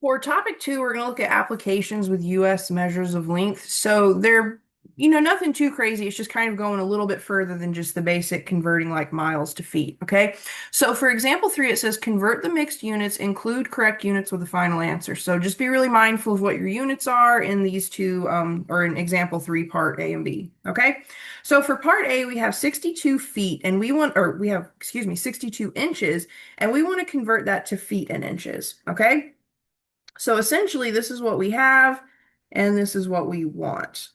For topic two, we're going to look at applications with US measures of length. So they're, nothing too crazy. It's just kind of going a little bit further than just the basic converting like miles to feet. Okay. So for example three, it says convert the mixed units, include correct units with the final answer. So just be really mindful of what your units are in these two, or in example three, part A and B. Okay. So for part A, we have 62 feet and we have, excuse me, 62 inches and we want to convert that to feet and inches. Okay. So essentially, this is what we have, and this is what we want.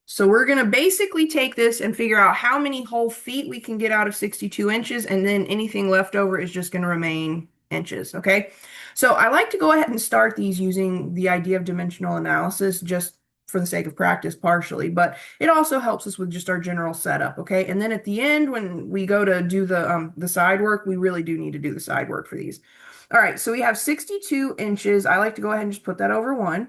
So we're going to basically take this and figure out how many whole feet we can get out of 62 inches, and then anything left over is just going to remain inches, okay? So I like to go ahead and start these using the idea of dimensional analysis just for the sake of practice partially, but it also helps us with just our general setup, okay? And then at the end, when we go to do the side work, we really do need to do the side work for these. All right, so we have 62 inches. I like to go ahead and just put that over 1.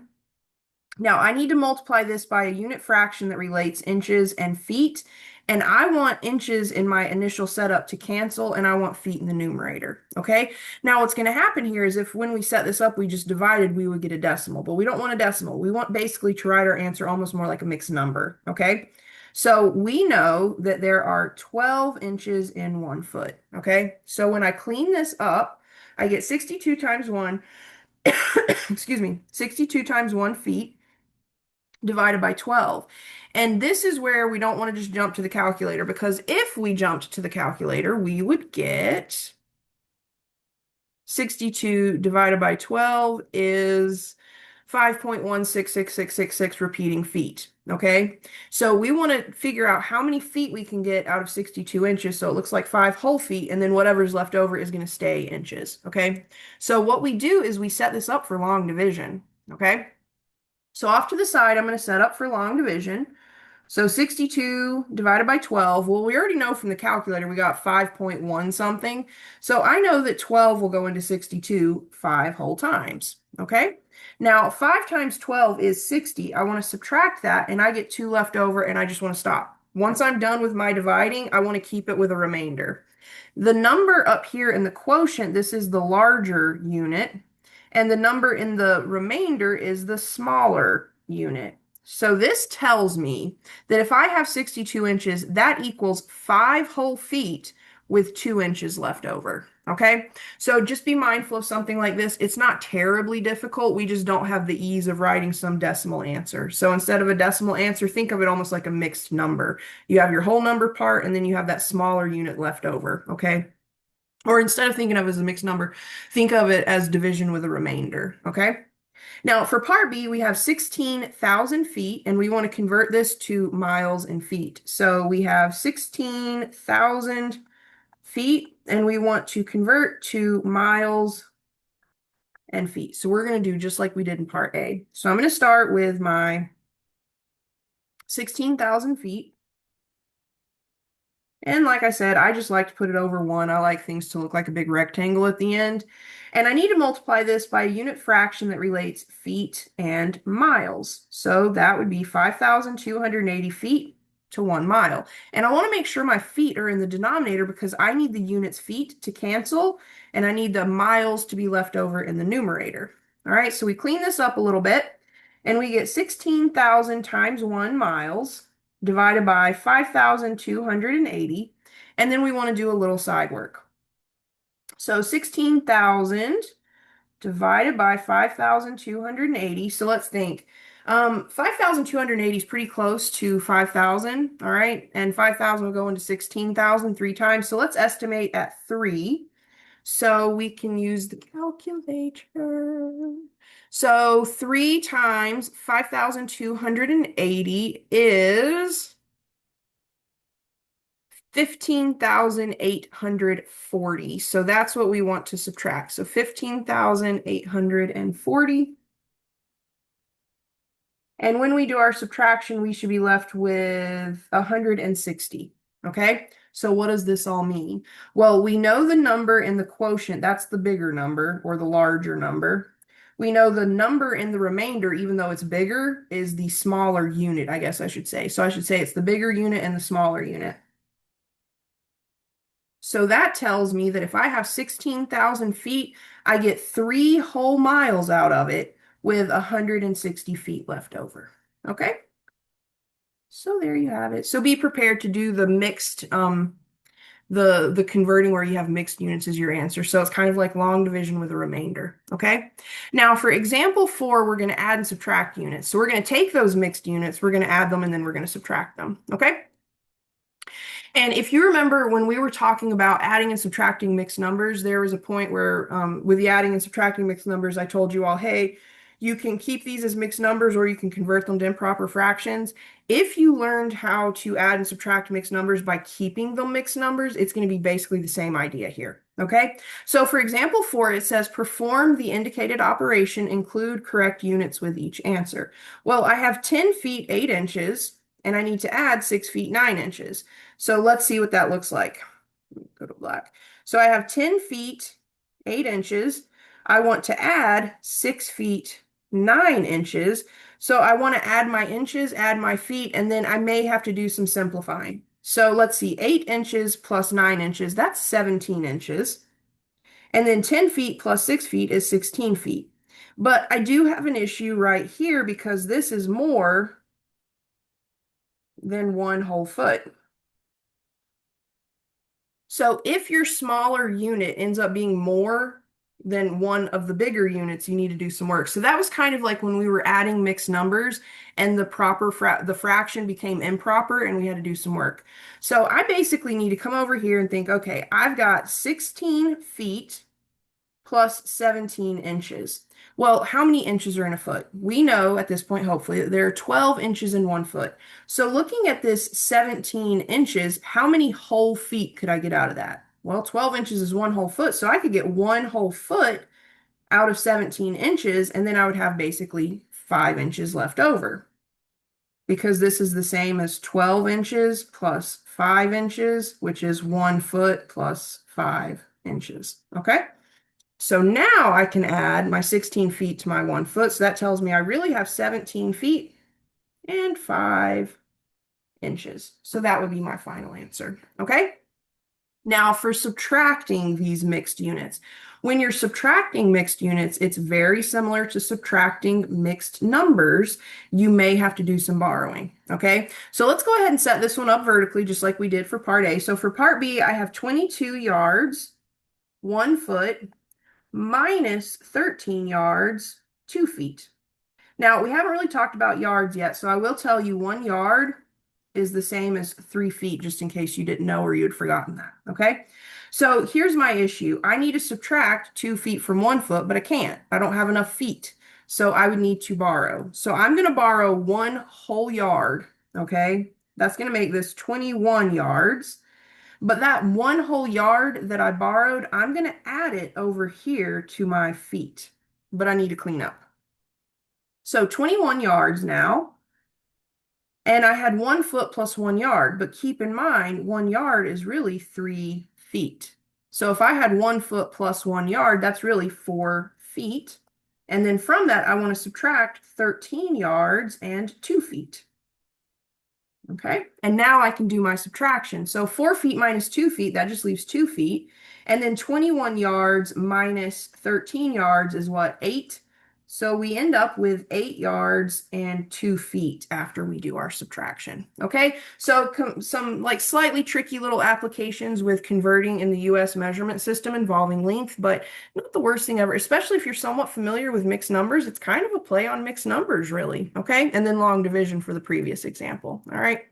Now, I need to multiply this by a unit fraction that relates inches and feet, and I want inches in my initial setup to cancel, and I want feet in the numerator, okay? Now, what's going to happen here is if when we set this up, we just divided, we would get a decimal, but we don't want a decimal. We want basically to write our answer almost more like a mixed number, okay? So we know that there are 12 inches in 1 foot, okay? So when I clean this up, I get 62 times 1, excuse me, 62 times 1 feet divided by 12. And this is where we don't want to just jump to the calculator, because if we jumped to the calculator, we would get 62 divided by 12 is 5.166666 repeating feet. Okay, so we want to figure out how many feet we can get out of 62 inches. So it looks like 5 whole feet, and then whatever's left over is going to stay inches. Okay, so what we do is we set this up for long division. Okay, so off to the side, I'm going to set up for long division. So 62 divided by 12, well, we already know from the calculator we got 5.1 something. So I know that 12 will go into 62 5 whole times, okay? Now, 5 times 12 is 60. I want to subtract that, and I get 2 left over, and I just want to stop. Once I'm done with my dividing, I want to keep it with a remainder. The number up here in the quotient, this is the larger unit, and the number in the remainder is the smaller unit. So this tells me that if I have 62 inches, that equals 5 whole feet with 2 inches left over. Okay, so just be mindful of something like this. It's not terribly difficult. We just don't have the ease of writing some decimal answer. So instead of a decimal answer, think of it almost like a mixed number. You have your whole number part, and then you have that smaller unit left over. Okay, or instead of thinking of it as a mixed number, think of it as division with a remainder. Okay. Now, for part B, we have 16,000 feet, and we want to convert this to miles and feet. So we have 16,000 feet, and we want to convert to miles and feet. So we're going to do just like we did in part A. So I'm going to start with my 16,000 feet. And like I said, I just like to put it over 1. I like things to look like a big rectangle at the end. And I need to multiply this by a unit fraction that relates feet and miles. So that would be 5,280 feet to 1 mile. And I want to make sure my feet are in the denominator because I need the units feet to cancel, and I need the miles to be left over in the numerator. All right, so we clean this up a little bit, and we get 16,000 times 1 miles divided by 5,280, and then we want to do a little side work. So 16,000 divided by 5,280. So let's think. 5,280 is pretty close to 5,000, all right? And 5,000 will go into 16,000 3 times. So let's estimate at 3. So we can use the calculator. So 3 times 5,280 is 15,840. So that's what we want to subtract. So 15,840. And when we do our subtraction, we should be left with 160. Okay, so what does this all mean? Well, we know the number in the quotient, that's the bigger number or the larger number. We know the number in the remainder, even though it's bigger, is the smaller unit, I guess I should say. So I should say it's the bigger unit and the smaller unit. So that tells me that if I have 16,000 feet, I get 3 whole miles out of it with 160 feet left over. Okay? So there you have it. So be prepared to do the mixed the converting where you have mixed units as your answer. So it's kind of like long division with a remainder. Okay. Now for example 4, we're going to add and subtract units. So we're going to take those mixed units, we're going to add them, and then we're going to subtract them. Okay. And if you remember when we were talking about adding and subtracting mixed numbers, there was a point where with the adding and subtracting mixed numbers, I told you all, hey, you can keep these as mixed numbers or you can convert them to improper fractions. If you learned how to add and subtract mixed numbers by keeping them mixed numbers, it's going to be basically the same idea here. Okay, so for example 4, it says perform the indicated operation, include correct units with each answer. Well, I have 10 feet 8 inches and I need to add 6 feet 9 inches. So let's see what that looks like. Go to black. So I have 10 feet 8 inches. I want to add 6 feet 9 inches. So I want to add my inches, add my feet, and then I may have to do some simplifying. So let's see, 8 inches plus 9 inches, that's 17 inches. And then 10 feet plus 6 feet is 16 feet. But I do have an issue right here because this is more than 1 whole foot. So if your smaller unit ends up being more than one of the bigger units, you need to do some work. So that was kind of like when we were adding mixed numbers and the fraction became improper and we had to do some work. So I basically need to come over here and think, okay, I've got 16 feet plus 17 inches. Well, how many inches are in a foot? We know at this point, hopefully, that there are 12 inches in 1 foot. So looking at this 17 inches, how many whole feet could I get out of that? Well, 12 inches is 1 whole foot, so I could get 1 whole foot out of 17 inches, and then I would have basically 5 inches left over. Because this is the same as 12 inches plus 5 inches, which is 1 foot plus 5 inches. Okay? So now I can add my 16 feet to my 1 foot. So that tells me I really have 17 feet and 5 inches. So that would be my final answer. Okay. Now for subtracting these mixed units. When you're subtracting mixed units, it's very similar to subtracting mixed numbers. You may have to do some borrowing. Okay. So let's go ahead and set this one up vertically, just like we did for part A. So for part B, I have 22 yards, 1 foot, minus 13 yards, 2 feet. Now, we haven't really talked about yards yet, so I will tell you 1 yard is the same as 3 feet, just in case you didn't know or you had forgotten that, okay? So here's my issue. I need to subtract 2 feet from 1 foot, but I can't. I don't have enough feet, so I would need to borrow. So I'm going to borrow 1 whole yard, okay? That's going to make this 21 yards. But that 1 whole yard that I borrowed, I'm going to add it over here to my feet, but I need to clean up. So 21 yards now, and I had 1 foot plus 1 yard, but keep in mind, 1 yard is really 3 feet. So if I had 1 foot plus 1 yard, that's really 4 feet. And then from that, I want to subtract 13 yards and 2 feet. Okay, and now I can do my subtraction. So 4 feet minus 2 feet, that just leaves 2 feet. And then 21 yards minus 13 yards is what? 8. So we end up with 8 yards and 2 feet after we do our subtraction. Okay, so some like slightly tricky little applications with converting in the US measurement system involving length, but not the worst thing ever, especially if you're somewhat familiar with mixed numbers. It's kind of a play on mixed numbers, really. Okay, and then long division for the previous example. All right.